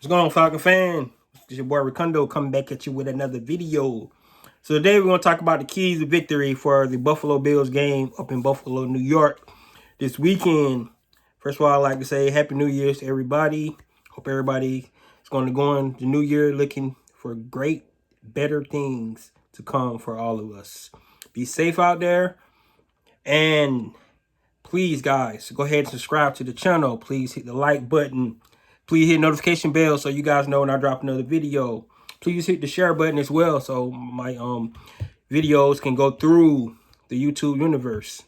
What's going on, Falcon fan? It's your boy Ricondo coming back at you with another video. So today we're going to talk about the keys to victory for the Buffalo Bills game up in Buffalo, New York this weekend. First of all, I'd like to say Happy New Year's to everybody. Hope everybody is going to go in the new year looking for great, better things to come for all of us. Be safe out there. And please, guys, go ahead and subscribe to the channel. Please hit the like button. Please hit notification bell so you guys know when I drop another video. Please hit the share button as well so my videos can go through the YouTube universe.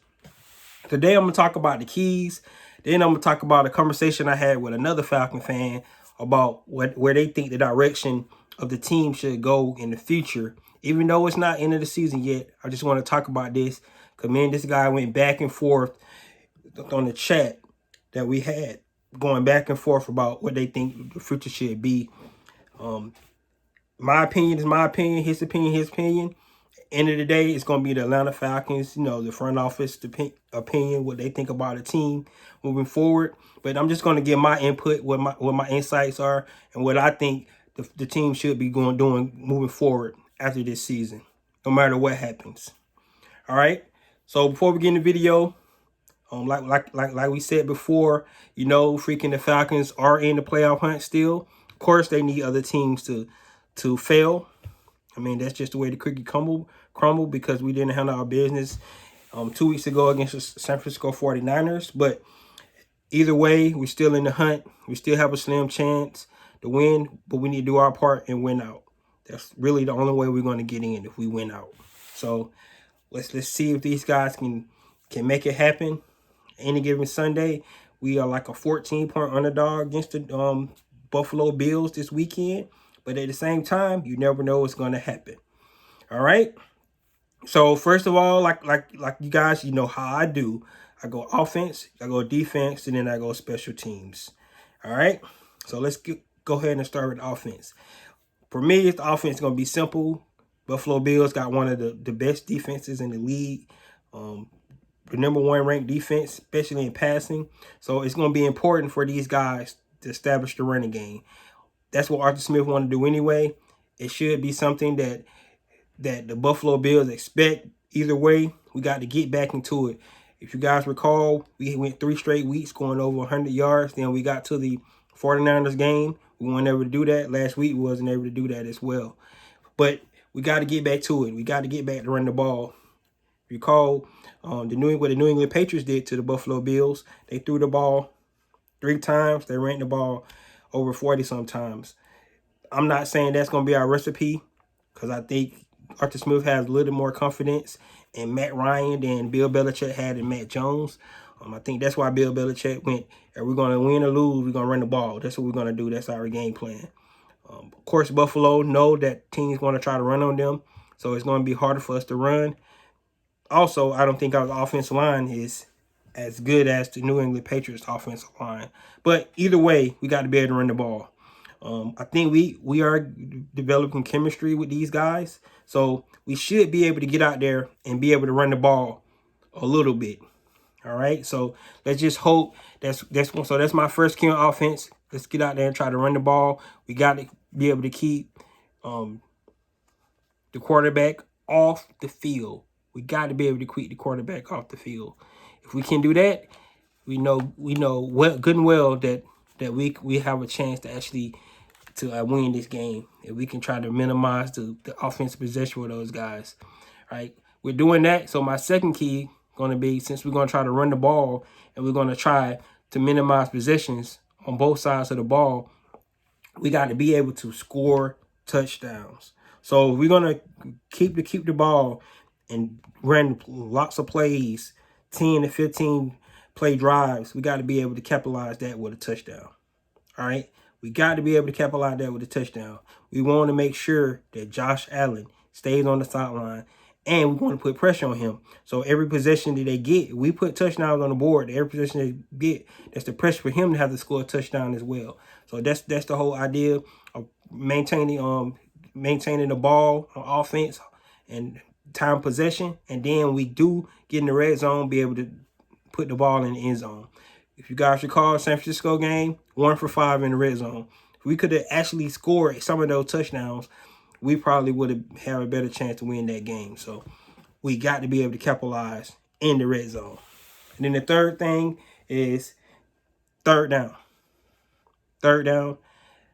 Today I'm going to talk about the keys. Then I'm going to talk about a conversation I had with another Falcon fan about where they think the direction of the team should go in the future. Even though it's not end of the season yet, I just want to talk about this because me and this guy went back and forth on the chat that we had, going back and forth about what they think the future should be. My opinion is my opinion, his opinion. End of the day, it's going to be the Atlanta Falcons, the front office opinion, what they think about the team moving forward. But I'm just going to give my input, what my insights are, and what I think the team should be doing moving forward after this season, no matter what happens. All right. So before we get in the video, like we said before, freaking the Falcons are in the playoff hunt still. Of course, they need other teams to fail. I mean, that's just the way the cookie crumbled because we didn't handle our business 2 weeks ago against the San Francisco 49ers. But either way, we're still in the hunt. We still have a slim chance to win, but we need to do our part and win out. That's really the only way we're going to get in, if we win out. So let's see if these guys can make it happen. Any given Sunday, we are like a 14-point underdog against the Buffalo Bills this weekend. But at the same time, you never know what's going to happen. All right. So first of all, like you guys, you know how I do. I go offense, I go defense, and then I go special teams. All right. So let's go ahead and start with offense. For me, the offense is going to be simple. Buffalo Bills got one of the best defenses in the league. The number one ranked defense, especially in passing. So it's going to be important for these guys to establish the running game. That's what Arthur Smith wanted to do anyway. It should be something that the Buffalo Bills expect. Either way, we got to get back into it. If you guys recall, we went 3 straight weeks going over 100 yards. Then we got to the 49ers game. We weren't able to do that. Last week we wasn't able to do that as well. But we got to get back to it. We got to get back to run the ball. Recall what the New England Patriots did to the Buffalo Bills. They threw the ball 3 times. They ran the ball over 40 sometimes. I'm not saying that's going to be our recipe because I think Arthur Smith has a little more confidence in Matt Ryan than Bill Belichick had in Matt Jones. I think that's why Bill Belichick went, are we going to win or lose? We're going to run the ball. That's what we're going to do. That's our game plan. Of course, Buffalo know that teams want to try to run on them, so it's going to be harder for us to run. Also, I don't think our offensive line is as good as the New England Patriots offensive line. But either way, we got to be able to run the ball. I think we are developing chemistry with these guys. So we should be able to get out there and be able to run the ball a little bit. All right. So let's just hope that's my first key on offense. Let's get out there and try to run the ball. We got to be able to keep the quarterback off the field. We got to be able to keep the quarterback off the field. If we can do that, we know good and well that we have a chance to actually win this game. If we can try to minimize the offensive possession with those guys, right? We're doing that. So my second key going to be, since we're going to try to run the ball and we're going to try to minimize possessions on both sides of the ball, we got to be able to score touchdowns. So we're going to keep the ball and run lots of plays, 10 to 15 play drives. We got to be able to capitalize that with a touchdown. All right? We got to be able to capitalize that with a touchdown. We want to make sure that Josh Allen stays on the sideline, and we want to put pressure on him. So every possession that they get, we put touchdowns on the board. Every possession they get, that's the pressure for him to have to score a touchdown as well. So that's the whole idea of maintaining the ball on offense and time possession. And then we do get in the red zone, be able to put the ball in the end zone. If you guys recall, San Francisco game, 1 for 5 in the red zone. we could have actually scored some of those touchdowns, we probably would have had a better chance to win that game. So we got to be able to capitalize in the red zone. And then the third thing is third down. Third down.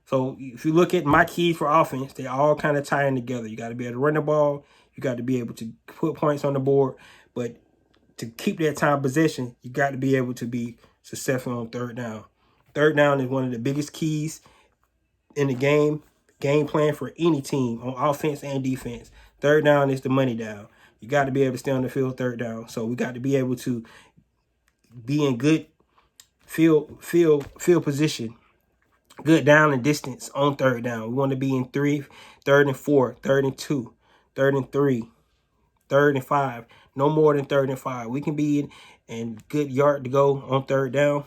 So if you look at my keys for offense, they all kind of tie in together. You got to be able to run the ball. You got to be able to put points on the board. But to keep that time possession, you got to be able to be successful on third down. Third down is one of the biggest keys in the game plan for any team on offense and defense. Third down is the money down. You got to be able to stay on the field third down. So we got to be able to be in good field position, good down and distance on third down. We want to be in 3, 3rd and 4, 3rd and 2, 3rd and 3, 3rd and 5. No more than 3rd and 5. We can be in good yard to go on third down.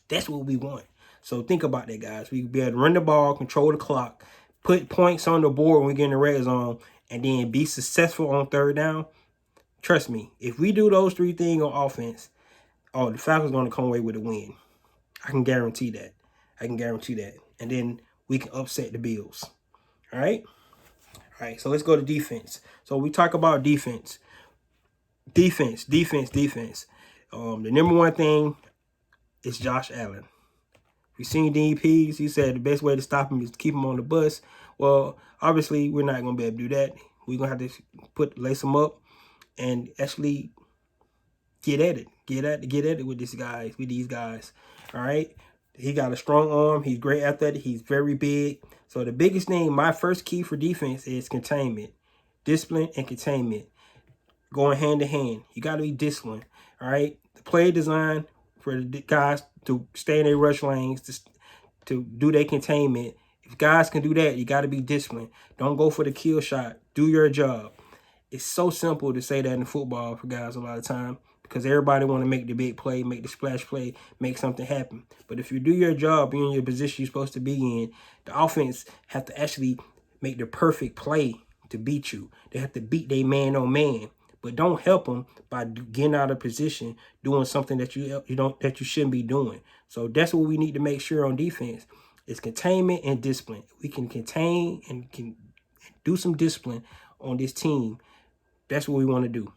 That's what we want. So think about that, guys. We can be able to run the ball, control the clock, put points on the board when we get in the red zone, and then be successful on third down. Trust me, if we do those 3 things on offense, the Falcons are going to come away with a win. I can guarantee that. And then we can upset the Bills. All right? All right, so let's go to defense. So we talk about defense. Defense. The number one thing is Josh Allen. We've seen DPs. He said the best way to stop him is to keep him on the bus. Well, obviously, we're not going to be able to do that. We're going to have to lace him up and actually get at it. Get at it with these guys. All right? He got a strong arm. He's great athletic. He's very big. So the biggest thing, my first key for defense is containment. Discipline and containment. Going hand in hand. You got to be disciplined. All right? The play design for the guys to stay in their rush lanes, to do their containment. If guys can do that, you got to be disciplined. Don't go for the kill shot. Do your job. It's so simple to say that in football for guys a lot of time because everybody want to make the big play, make the splash play, make something happen. But if you do your job, you're in your position you're supposed to be in, the offense have to actually make the perfect play to beat you. They have to beat their man on man. But don't help them by getting out of position, doing something that you shouldn't be doing. So that's what we need to make sure on defense is containment and discipline. We can contain and can do some discipline on this team. That's what we want to do.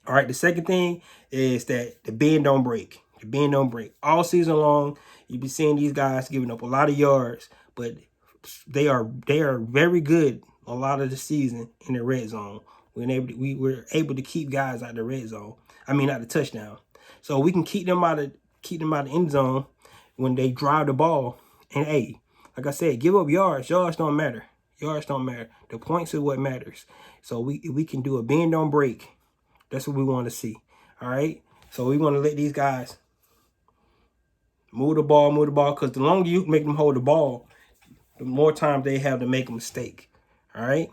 All right, the second thing is that the bend don't break. The bend don't break. All season long, you've been seeing these guys giving up a lot of yards, but they are very good a lot of the season in the red zone. We were able to keep guys out of the red zone. I mean, out of the touchdown. So we can keep them out of the end zone when they drive the ball. And hey, like I said, give up yards. Yards don't matter. The points is what matters. So we can do a bend don't break. That's what we want to see. All right. So we want to let these guys move the ball, because the longer you make them hold the ball, the more time they have to make a mistake. All right.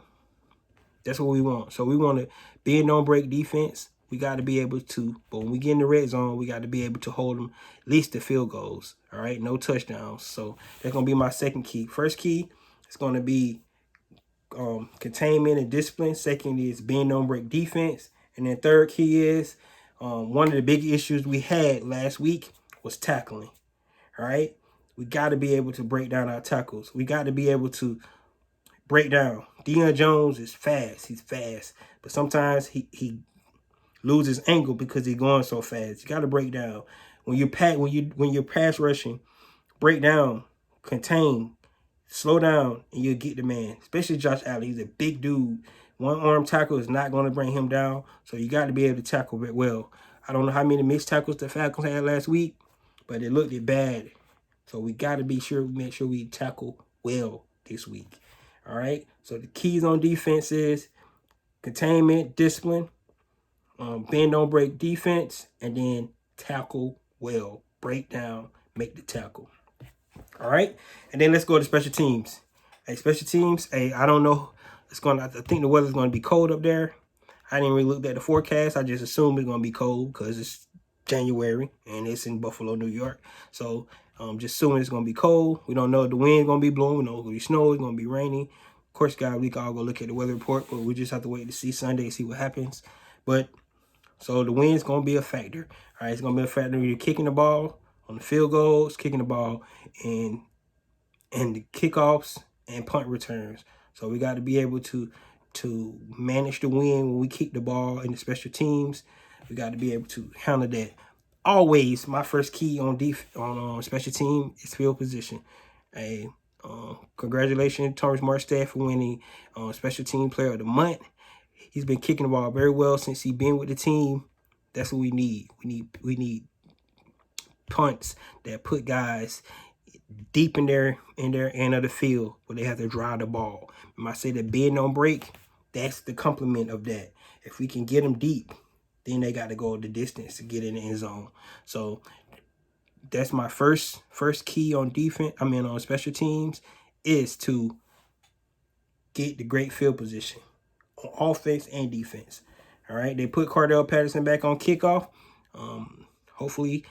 That's what we want. So we want to bend don't break defense. We got to be able to, but when we get in the red zone, we got to be able to hold them at least the field goals. All right, no touchdowns. So that's going to be my second key. First key is going to be containment and discipline. Second is bend don't break defense. And then third key is one of the big issues we had last week was tackling. All right, we got to be able to break down our tackles. We got to be able to break down. Deion Jones is fast. He's fast. But sometimes he loses angle because he's going so fast. You got to break down. When you're pass rushing, break down, contain, slow down, and you'll get the man. Especially Josh Allen. He's a big dude. One arm tackle is not going to bring him down. So you got to be able to tackle very well. I don't know how many missed tackles the Falcons had last week, but it looked bad. So we got to make sure we tackle well this week. All right. So the keys on defense is containment, discipline, bend don't break defense, and then tackle well. Break down, make the tackle. All right. And then let's go to special teams. Hey, special teams. Hey, I don't know. I think the weather's going to be cold up there. I didn't really look at the forecast. I just assumed it's going to be cold because it's January and it's in Buffalo, New York. So just assuming it's going to be cold. We don't know if the wind's going to be blowing. We know it's going to be snow. It's going to be rainy. Of course, guys, we can all go look at the weather report, but we just have to wait to see Sunday and see what happens. But so the wind's going to be a factor. All right, it's going to be a factor. You're kicking the ball on the field goals, kicking the ball in and the kickoffs and punt returns. So we got to be able to manage the win when we kick the ball in the special teams. We got to be able to handle that. Always, my first key on special team is field position. Congratulations, Thomas Marstad, for winning Special Team Player of the Month. He's been kicking the ball very well since he's been with the team. That's what we need. We need punts that put guys deep in their end of the field where they have to drive the ball. When I say that bend on break, that's the complement of that. If we can get them deep, then they got to go the distance to get in the end zone. So that's my first key on defense. On special teams, is to get the great field position on offense and defense. All right, they put Cordell Patterson back on kickoff. Hopefully,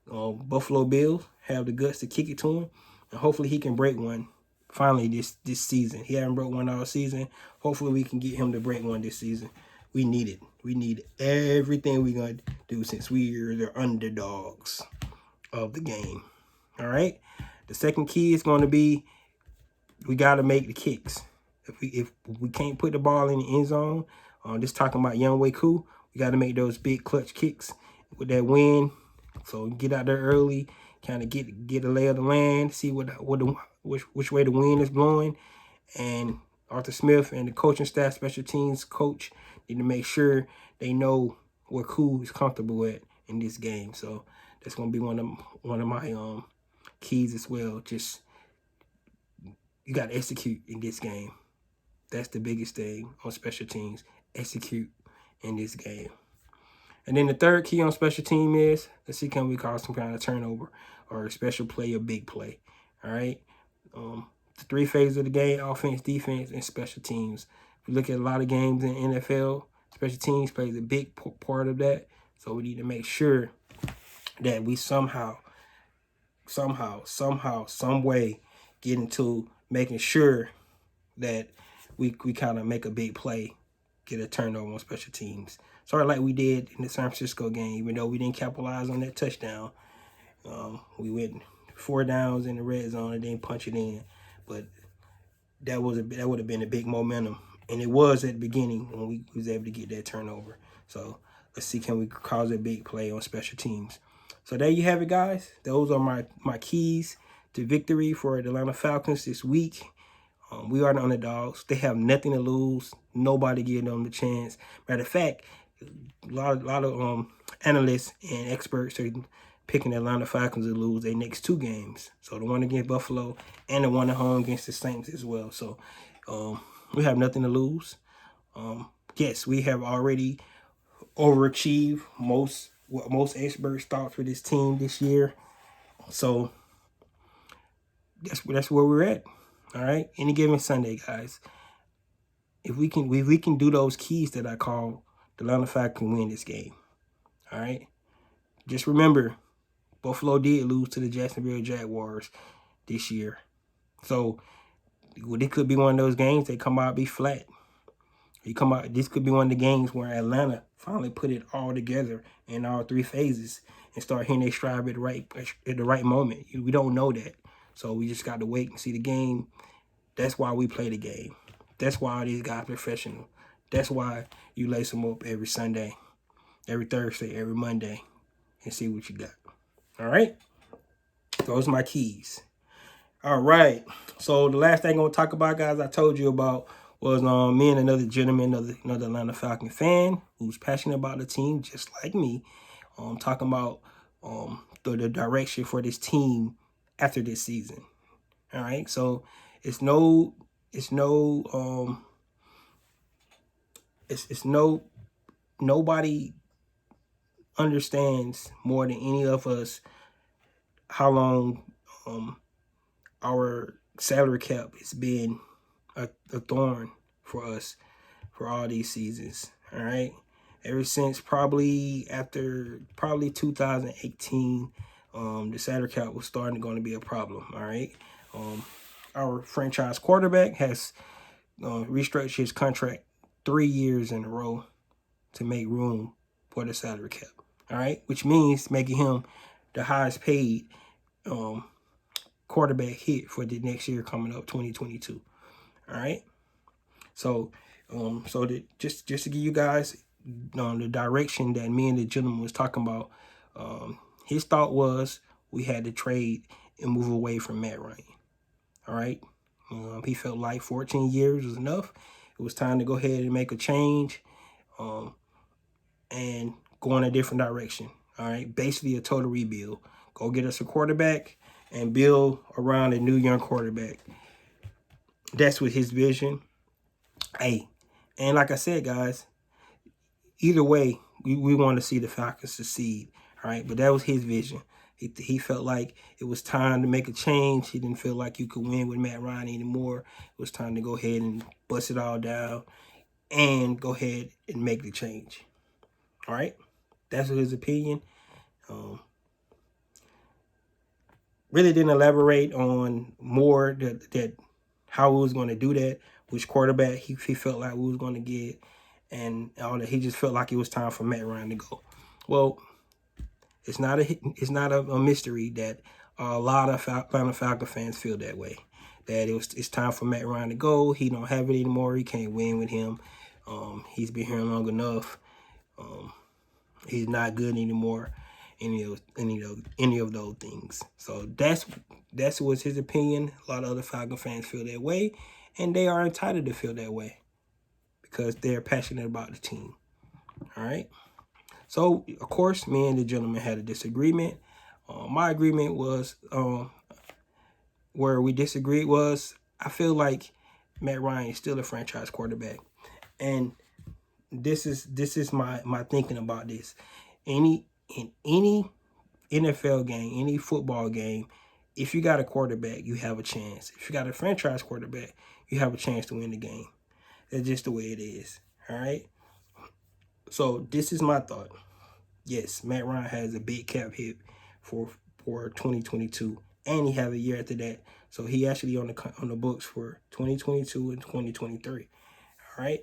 Buffalo Bills have the guts to kick it to him, and hopefully he can break one finally this season. He hasn't broke one all season. Hopefully we can get him to break one this season. We need it. We need everything we're going to do since we are the underdogs of the game. All right. The second key is going to be we got to make the kicks. If we can't put the ball in the end zone, just talking about Younghoe Koo, we got to make those big clutch kicks with that wind. So get out there early, kind of get a lay of the land, see which way the wind is blowing, and Arthur Smith and the coaching staff, special teams coach, need to make sure they know where Koo is comfortable at in this game. So that's gonna be one of my keys as well. Just you got to execute in this game. That's the biggest thing on special teams. Execute in this game. And then the third key on special team is, let's see, can we cause some kind of turnover or a special play or big play? All right. The three phases of the game: offense, defense, and special teams. If you look at a lot of games in the NFL, special teams plays a big part of that. So we need to make sure that we somehow, some way get into making sure that we kind of make a big play, get a turnover on special teams. Sort of like we did in the San Francisco game, even though we didn't capitalize on that touchdown. We went 4 downs in the red zone and didn't punch it in. But that would have been a big momentum. And it was at the beginning when we was able to get that turnover. So let's see, can we cause a big play on special teams? So there you have it, guys. Those are my keys to victory for the Atlanta Falcons this week. We are the underdogs. They have nothing to lose. Nobody giving them the chance. Matter of fact, a lot of analysts and experts are picking the Atlanta Falcons to lose their next 2 games. So the one against Buffalo and the one at home against the Saints as well. So we have nothing to lose. Yes, we have already overachieved what most experts thought for this team this year. So that's where we're at. All right, any given Sunday, guys. If we can do those keys that I call, the Atlanta Falcons can win this game. All right. Just remember, Buffalo did lose to the Jacksonville Jaguars this year. So it could be one of those games they come out be flat. This could be one of the games where Atlanta finally put it all together in all 3 phases and start hitting their stride at the right moment. We don't know that. So we just got to wait and see the game. That's why we play the game. That's why these guys are professional. That's why you lace them up every Sunday, every Thursday, every Monday, and see what you got. All right? Those are my keys. All right. So the last thing I'm going to talk about, guys, I told you about was me and another gentleman, another Atlanta Falcon fan who's passionate about the team just like me, talking about the direction for this team after this season. All right? So nobody understands more than any of us how long our salary cap has been a thorn for us for all these seasons. All right, ever since probably 2018, the salary cap was going to be a problem. All right, our franchise quarterback has restructured his contract 3 years in a row to make room for the salary cap. All right, which means making him the highest paid quarterback hit for the next year coming up, 2022. All right. So, just to give you guys the direction that me and the gentleman was talking about, his thought was we had to trade and move away from Matt Ryan. All right. He felt like 14 years was enough. It was time to go ahead and make a change, and go in a different direction. All right. Basically a total rebuild. Go get us a quarterback and build around a new young quarterback. That's what his vision. Hey, and like I said, guys, either way, we want to see the Falcons succeed. All right. But that was his vision. He felt like it was time to make a change. He didn't feel like you could win with Matt Ryan anymore. It was time to go ahead and bust it all down and go ahead and make the change. All right? That's his opinion. Really didn't elaborate on more that how we was going to do that, which quarterback he felt like we was going to get, and all that. He just felt like it was time for Matt Ryan to go. Well, it's not a mystery that a lot of Atlanta Falcon fans feel that way. That it's time for Matt Ryan to go. He don't have it anymore. He can't win with him. He's been here long enough. He's not good anymore. Any of those things. So that's what's his opinion. A lot of other Falcon fans feel that way, and they are entitled to feel that way because they're passionate about the team. All right. So, of course, me and the gentleman had a disagreement. My agreement was, where we disagreed was, I feel like Matt Ryan is still a franchise quarterback. And this is my thinking about this. In any NFL game, any football game, if you got a quarterback, you have a chance. If you got a franchise quarterback, you have a chance to win the game. That's just the way it is. All right? So this is my thought. Yes, Matt Ryan has a big cap hit for 2022, and he has a year after that. So he actually on the books for 2022 and 2023. All right.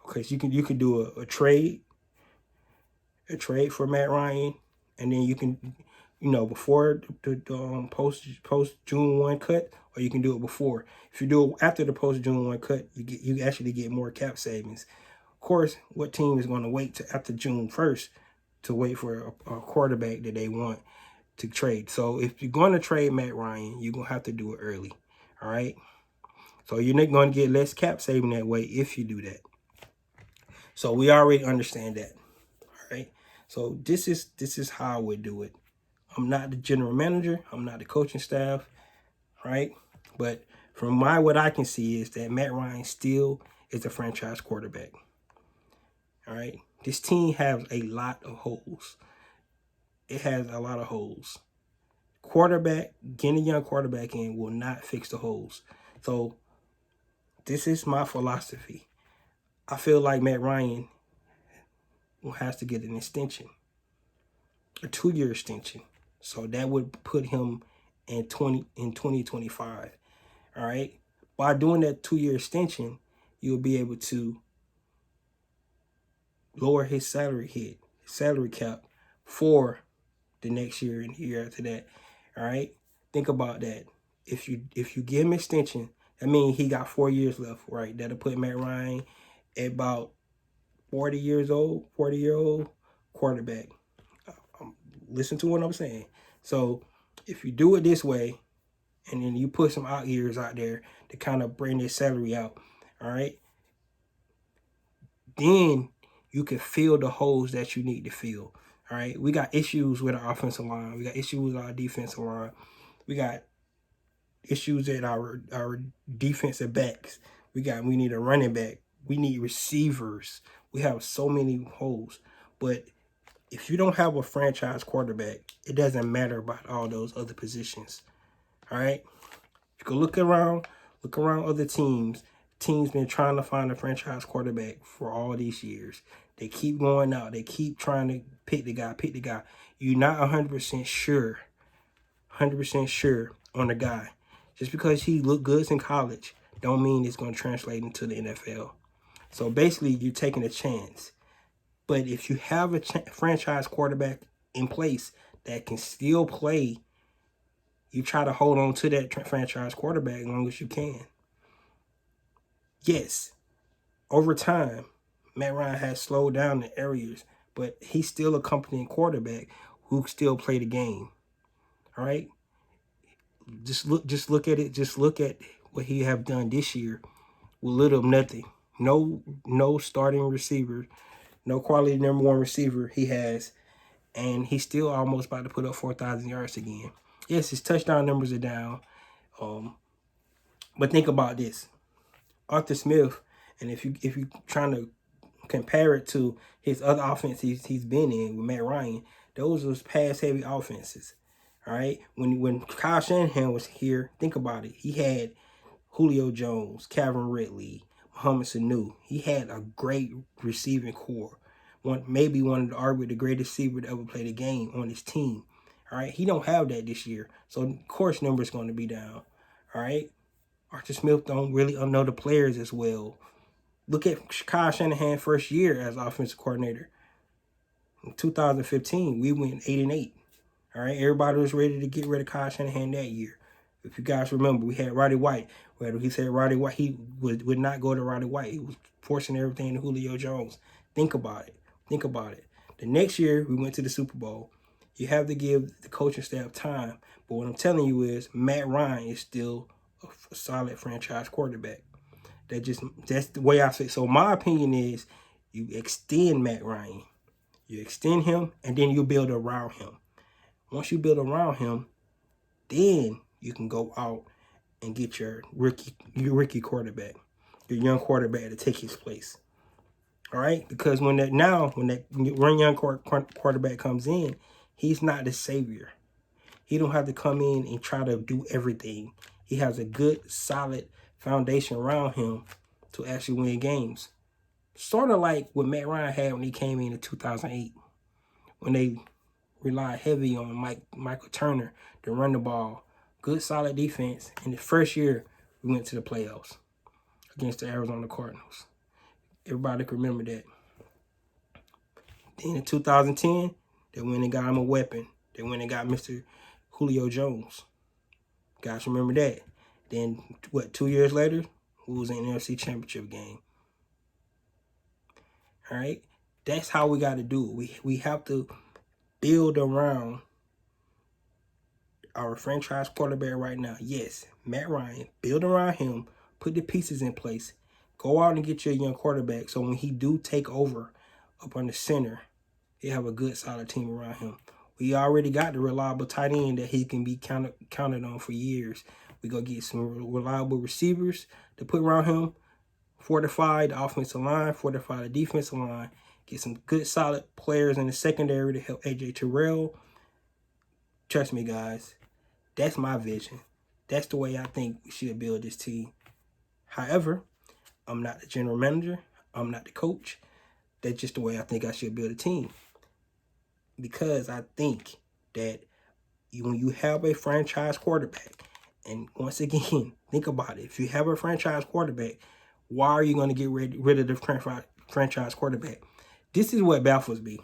Okay, so you can do a trade for Matt Ryan, and then you can, before the post June 1 cut, or you can do it before. If you do it after the post June 1 cut, you actually get more cap savings. Of course, what team is going to wait to after June 1st to wait for a quarterback that they want to trade? So if you're going to trade Matt Ryan, you're going to have to do it early. All right. So you're not going to get less cap saving that way if you do that. So we already understand that. All right. So this is how I would do it. I'm not the general manager. I'm not the coaching staff. Right. But from what I can see is that Matt Ryan still is a franchise quarterback. All right. This team has a lot of holes. It has a lot of holes. Getting a young quarterback in will not fix the holes. So this is my philosophy. I feel like Matt Ryan has to get an extension, a 2-year extension. So that would put him in 2025. All right. By doing that 2-year extension, you'll be able to lower his salary cap for the next year and the year after that. All right. Think about that. If you give him extension, that means he got 4 years left, right? That'll put Matt Ryan at about 40-year-old quarterback. Listen to what I'm saying. So if you do it this way, and then you put some out years out there to kind of bring their salary out, all right, then you can fill the holes that you need to fill. All right. We got issues with our offensive line. We got issues with our defensive line. We got issues at our defensive backs. We need a running back. We need receivers. We have so many holes. But if you don't have a franchise quarterback, it doesn't matter about all those other positions. All right. You can look around other teams. Teams been trying to find a franchise quarterback for all these years. They keep going out. They keep trying to pick the guy. You're not 100% sure on the guy. Just because he looked good in college don't mean it's going to translate into the NFL. So basically, you're taking a chance. But if you have a franchise quarterback in place that can still play, you try to hold on to that franchise quarterback as long as you can. Yes, over time, Matt Ryan has slowed down in areas, but he's still a competent quarterback who still play the game. All right, just look at it. Just look at what he have done this year with little of nothing. No starting receiver, no quality #1 receiver he has, and he's still almost about to put up 4,000 yards again. Yes, his touchdown numbers are down, but think about this: Arthur Smith, and if you trying to compare it to his other offenses he's been in with Matt Ryan, those was pass heavy offenses. All right, when Kyle Shanahan was here, think about it. He had Julio Jones, Calvin Ridley, Mohamed Sanu. He had a great receiving core. Maybe one of the greatest receiver to ever play the game on his team. All right, he don't have that this year, so of course numbers going to be down. All right, Arthur Smith don't really know the players as well. Look at Kyle Shanahan's first year as offensive coordinator. In 2015, we went 8-8. All right, everybody was ready to get rid of Kyle Shanahan that year. If you guys remember, we had Roddy White. Where he said Roddy White, he would not go to Roddy White. He was forcing everything to Julio Jones. Think about it. Think about it. The next year, we went to the Super Bowl. You have to give the coaching staff time. But what I'm telling you is Matt Ryan is still a solid franchise quarterback. That's the way I say it. So my opinion is you extend Matt Ryan. You extend him, and then you build around him. Once you build around him, then you can go out and get your rookie quarterback, your young quarterback to take his place. All right? Because when that young quarterback comes in, he's not the savior. He don't have to come in and try to do everything. He has a good, solid foundation around him to actually win games. Sort of like what Matt Ryan had when he came in 2008, when they relied heavy on Michael Turner to run the ball. Good, solid defense. In the first year, we went to the playoffs against the Arizona Cardinals. Everybody can remember that. Then in 2010, they went and got him a weapon. They went and got Mr. Julio Jones. Guys remember that. Then, 2 years later, we was in the NFC Championship game. All right? That's how we got to do it. We have to build around our franchise quarterback right now. Yes, Matt Ryan. Build around him. Put the pieces in place. Go out and get your young quarterback so when he do take over up on the center, you have a good, solid team around him. We already got the reliable tight end that he can be counted on for years. We go get some reliable receivers to put around him. Fortify the offensive line. Fortify the defensive line. Get some good, solid players in the secondary to help A.J. Terrell. Trust me, guys. That's my vision. That's the way I think we should build this team. However, I'm not the general manager. I'm not the coach. That's just the way I think I should build a team. Because I think that when you have a franchise quarterback, and once again, think about it. If you have a franchise quarterback, why are you going to get rid of the franchise quarterback? This is what baffles me.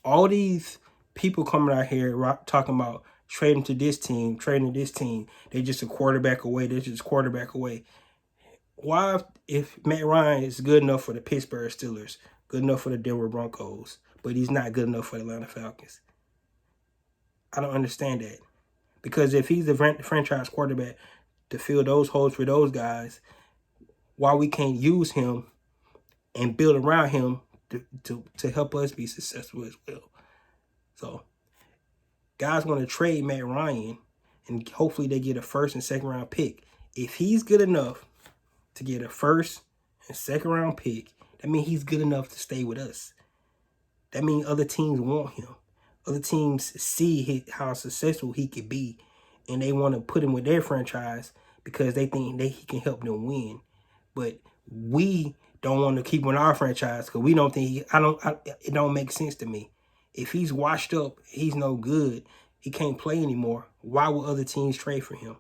All these people coming out here talking about trading to this team, trading to this team. They're just a quarterback away. They're just a quarterback away. Why, if Matt Ryan is good enough for the Pittsburgh Steelers, good enough for the Denver Broncos, but he's not good enough for the Atlanta Falcons? I don't understand that. Because if he's the franchise quarterback to fill those holes for those guys, why we can't use him and build around him to help us be successful as well? So, guys want to trade Matt Ryan, and hopefully they get a first and second round pick. If he's good enough to get a first and second round pick, that means he's good enough to stay with us. That means other teams want him. Other teams see how successful he could be, and they want to put him with their franchise because they think he can help them win. But we don't want to keep him in our franchise because we don't think it don't make sense to me. If he's washed up, he's no good, he can't play anymore, why would other teams trade for him?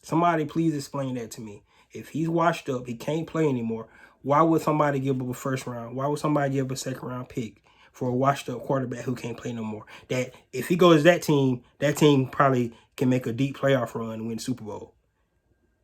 Somebody please explain that to me. If he's washed up, he can't play anymore, why would somebody give up a first round? Why would somebody give up a second round pick for a washed up quarterback who can't play no more. That if he goes to that team probably can make a deep playoff run and win the Super Bowl.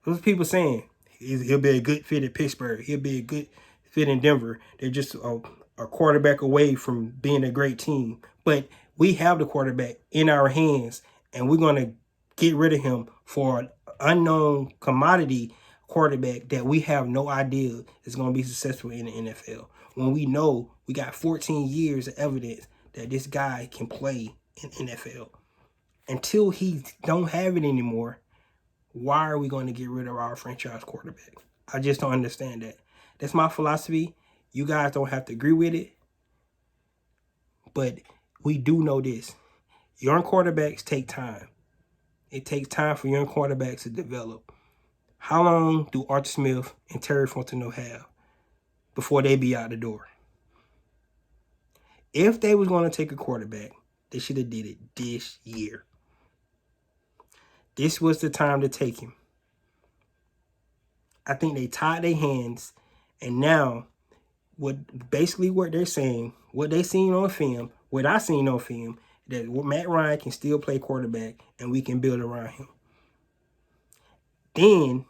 Those people saying he'll be a good fit at Pittsburgh. He'll be a good fit in Denver. They're just a quarterback away from being a great team. But we have the quarterback in our hands, and we're going to get rid of him for an unknown commodity quarterback that we have no idea is going to be successful in the NFL. When we know we got 14 years of evidence that this guy can play in NFL. Until he don't have it anymore, why are we going to get rid of our franchise quarterback? I just don't understand that. That's my philosophy. You guys don't have to agree with it. But we do know this. Young quarterbacks take time. It takes time for young quarterbacks to develop. How long do Arthur Smith and Terry Fontenot have before they be out the door? If they was going to take a quarterback, they should have did it this year. This was the time to take him. I think they tied their hands, and now what they're saying, what they seen on film, what I seen on film, that Matt Ryan can still play quarterback and we can build around him. Then,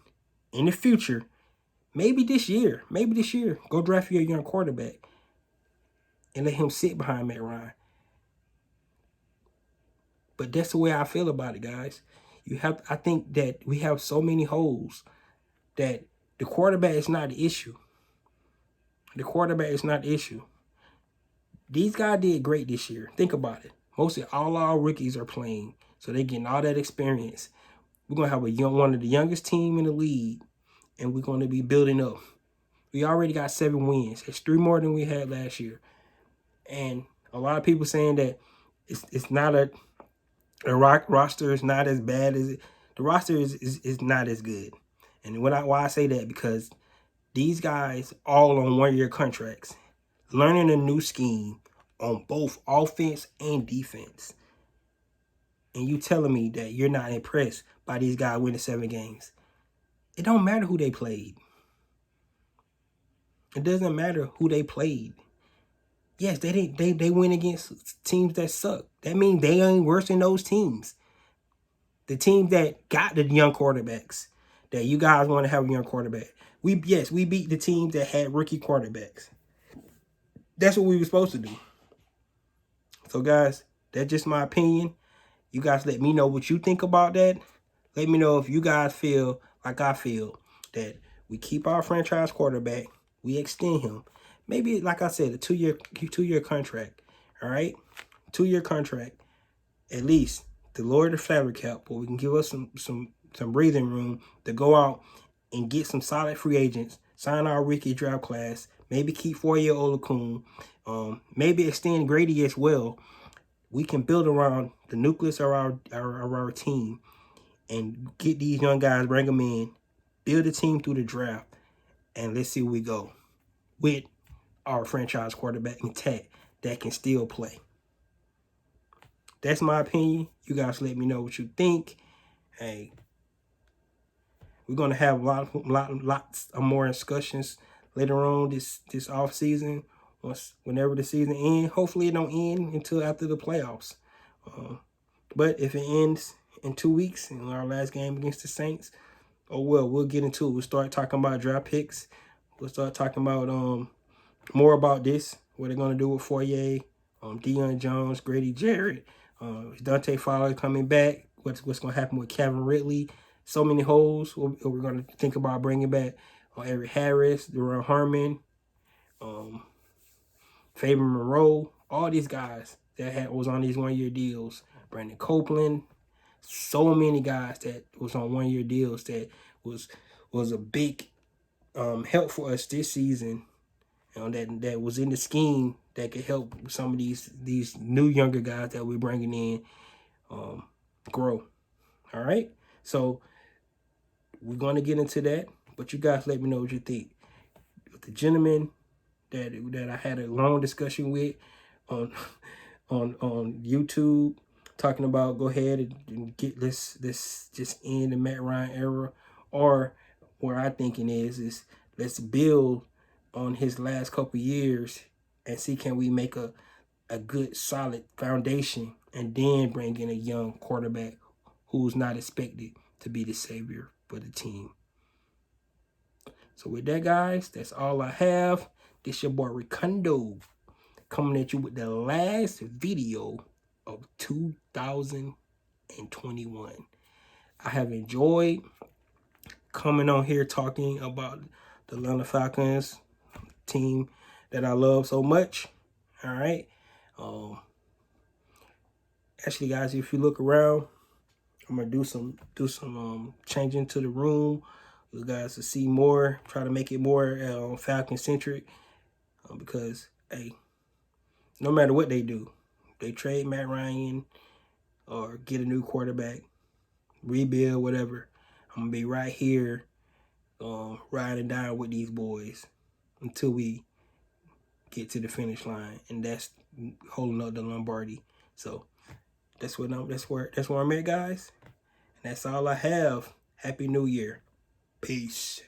in the future, maybe this year, go draft you a young quarterback and let him sit behind Matt Ryan. But that's the way I feel about it, guys. I think that we have so many holes that the quarterback is not the issue. The quarterback is not the issue. These guys did great this year. Think about it. Mostly all our rookies are playing, so they're getting all that experience. We're going to have one of the youngest team in the league, and we're going to be building up. We already got 7 wins. It's 3 more than we had last year. And a lot of people saying that it's not the roster is not as bad as it. The roster is not as good. And why I say that, because these guys all on 1-year contracts, learning a new scheme on both offense and defense. And you telling me that you're not impressed by these guys winning 7 games. It don't matter who they played. It doesn't matter who they played. Yes, they win against teams that suck. That means they ain't worse than those teams. The teams that got the young quarterbacks, that you guys want to have a young quarterback. We beat the teams that had rookie quarterbacks. That's what we were supposed to do. So, guys, that's just my opinion. You guys let me know what you think about that. Let me know if you guys feel like I feel, that we keep our franchise quarterback, we extend him. Maybe, like I said, a 2-year contract. All right? 2-year contract. At least to lower the salary cap, but we can give us some breathing room to go out and get some solid free agents, sign our rookie draft class, maybe keep 4-year-old Olakun, maybe extend Grady as well. We can build around the nucleus of our team and get these young guys, bring them in, build a team through the draft, and let's see where we go with our franchise quarterback intact that can still play. That's my opinion. You guys let me know what you think. Hey, we're gonna have lots of more discussions later on this off season. Whenever the season ends, hopefully it don't end until after the playoffs. But if it ends in 2 weeks in our last game against the Saints, oh well, we'll get into it. We'll start talking about draft picks. We'll start talking about more about this. What they're gonna do with Fourier, Deion Jones, Grady Jarrett, Dante Fowler coming back. What's gonna happen with Kevin Ridley? So many holes. We're gonna think about bringing back Eric Harris, Deron Harmon, Fabian Moreau, all these guys that was on these 1-year deals. Brandon Copeland, so many guys that was on 1-year deals that was a big help for us this season. That was in the scheme that could help some of these new younger guys that we're bringing in grow. All right, so we're going to get into that, but you guys let me know what you think. The gentleman that I had a long discussion with on YouTube, talking about go ahead and get this just end the Matt Ryan era, or where I thinking is let's build on his last couple years and see can we make a a good solid foundation and then bring in a young quarterback who's not expected to be the savior for the team. So with that, guys, that's all I have. This your boy Ricondo coming at you with the last video of 2021. I have enjoyed coming on here talking about the Atlanta Falcons team that I love so much. All right. Actually, guys, if you look around, I'm gonna do some changing to the room. You guys to see more. Try to make it more Falcon centric. Because hey, no matter what they do, they trade Matt Ryan or get a new quarterback, rebuild, whatever, I'm gonna be right here, riding down with these boys until we get to the finish line, and that's holding up the Lombardi. So that's where I'm at, guys. And that's all I have. Happy New Year. Peace.